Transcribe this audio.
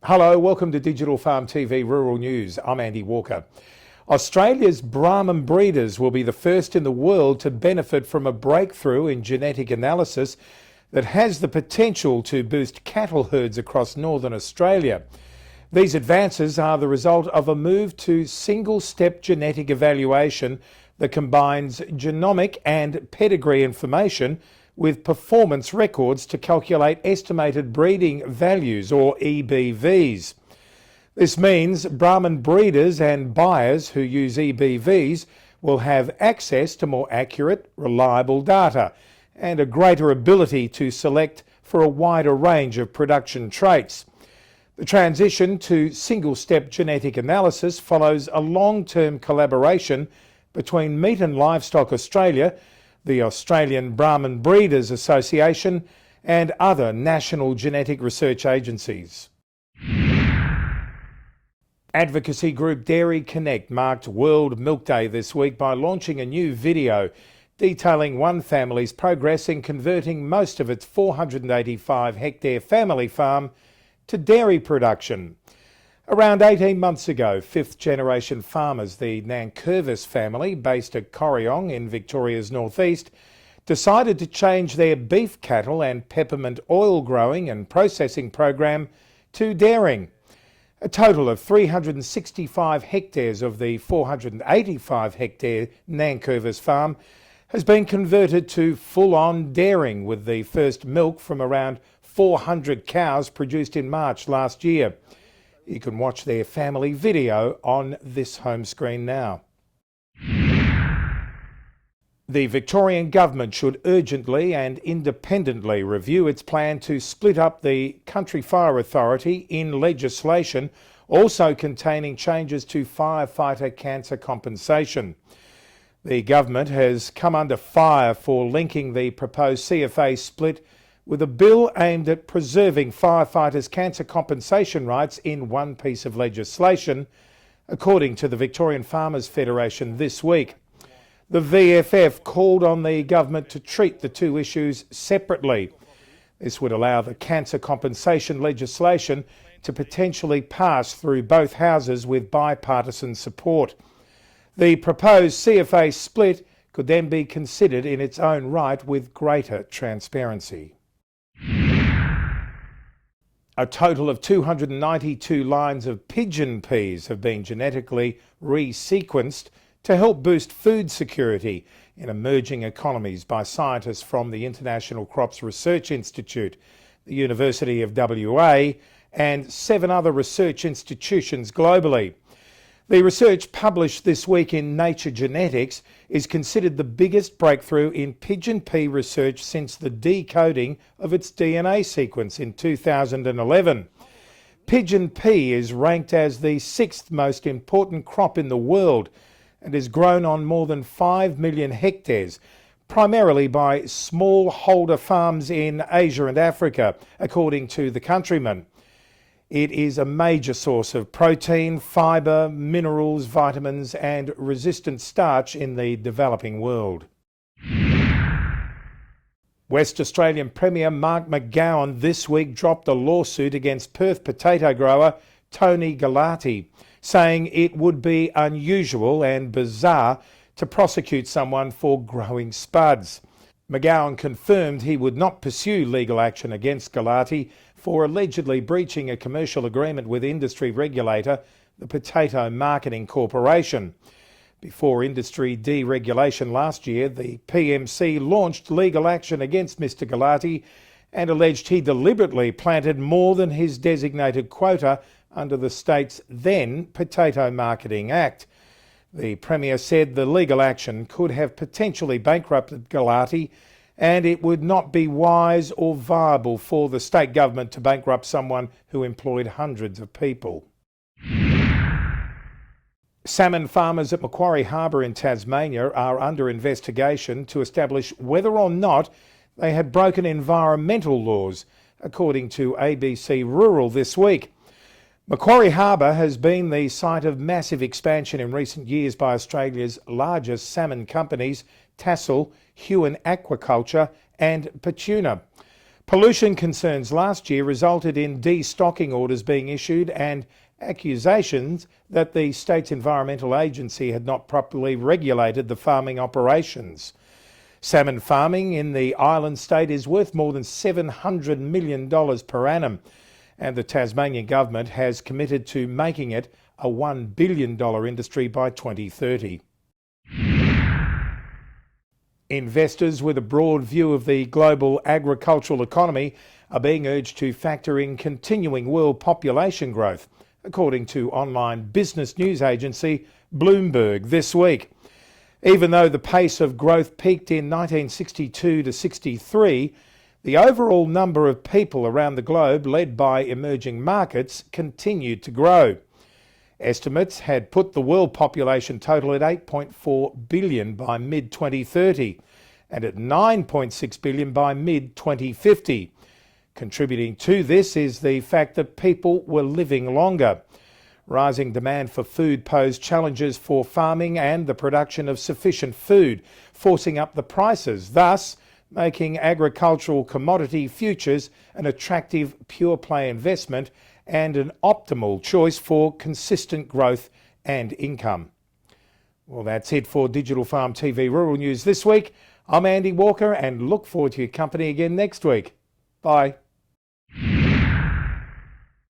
Hello, welcome to Digital Farm TV Rural News. I'm Andy Walker. Australia's Brahman breeders will be the first in the world to benefit from a breakthrough in genetic analysis that has the potential to boost cattle herds across northern Australia. These advances are the result of a move to single-step genetic evaluation that combines genomic and pedigree information with performance records to calculate estimated breeding values, or EBVs. This means Brahman breeders and buyers who use EBVs will have access to more accurate, reliable data and a greater ability to select for a wider range of production traits. The transition to single-step genetic analysis follows a long-term collaboration between Meat and Livestock Australia, the Australian Brahman Breeders Association and other national genetic research agencies. Advocacy group Dairy Connect marked World Milk Day this week by launching a new video detailing one family's progress in converting most of its 485-hectare family farm to dairy production. Around 18 months ago, fifth-generation farmers, the Nankervis family, based at Corryong in Victoria's northeast, decided to change their beef cattle and peppermint oil growing and processing program to dairying. A total of 365 hectares of the 485-hectare Nankervis farm has been converted to full-on dairying, with the first milk from around 400 cows produced in March last year. You can watch their family video on this home screen now. The Victorian Government should urgently and independently review its plan to split up the Country Fire Authority in legislation also containing changes to firefighter cancer compensation. The government has come under fire for linking the proposed CFA split with a bill aimed at preserving firefighters' cancer compensation rights in one piece of legislation, according to the Victorian Farmers Federation this week. The VFF called on the government to treat the two issues separately. This would allow the cancer compensation legislation to potentially pass through both houses with bipartisan support. The proposed CFA split could then be considered in its own right with greater transparency. A total of 292 lines of pigeon peas have been genetically resequenced to help boost food security in emerging economies by scientists from the International Crops Research Institute, the University of WA, and 7 other research institutions globally. The research published this week in Nature Genetics is considered the biggest breakthrough in pigeon pea research since the decoding of its DNA sequence in 2011. Pigeon pea is ranked as the 6th most important crop in the world and is grown on more than 5 million hectares, primarily by smallholder farms in Asia and Africa, according to The Countryman. It is a major source of protein, fibre, minerals, vitamins and resistant starch in the developing world. West Australian Premier Mark McGowan this week dropped a lawsuit against Perth potato grower Tony Galati, saying it would be unusual and bizarre to prosecute someone for growing spuds. McGowan confirmed he would not pursue legal action against Galati for allegedly breaching a commercial agreement with industry regulator, the Potato Marketing Corporation. Before industry deregulation last year, the PMC launched legal action against Mr Galati and alleged he deliberately planted more than his designated quota under the state's then Potato Marketing Act. The Premier said the legal action could have potentially bankrupted Galati, and it would not be wise or viable for the state government to bankrupt someone who employed hundreds of people. Salmon farmers at Macquarie Harbour in Tasmania are under investigation to establish whether or not they had broken environmental laws, according to ABC Rural this week. Macquarie Harbour has been the site of massive expansion in recent years by Australia's largest salmon companies, Tassal, Huon Aquaculture and Petuna. Pollution concerns last year resulted in destocking orders being issued and accusations that the state's environmental agency had not properly regulated the farming operations. Salmon farming in the island state is worth more than $700 million per annum, and the Tasmanian government has committed to making it a $1 billion industry by 2030. Investors with a broad view of the global agricultural economy are being urged to factor in continuing world population growth, according to online business news agency Bloomberg this week. Even though the pace of growth peaked in 1962 to 63, the overall number of people around the globe, led by emerging markets, continued to grow. Estimates had put the world population total at 8.4 billion by mid-2030 and at 9.6 billion by mid-2050. Contributing to this is the fact that people were living longer. Rising demand for food posed challenges for farming and the production of sufficient food, forcing up the prices, thus making agricultural commodity futures an attractive pure play investment and an optimal choice for consistent growth and income. Well, that's it for Digital Farm TV Rural News this week. I'm Andy Walker and look forward to your company again next week. Bye.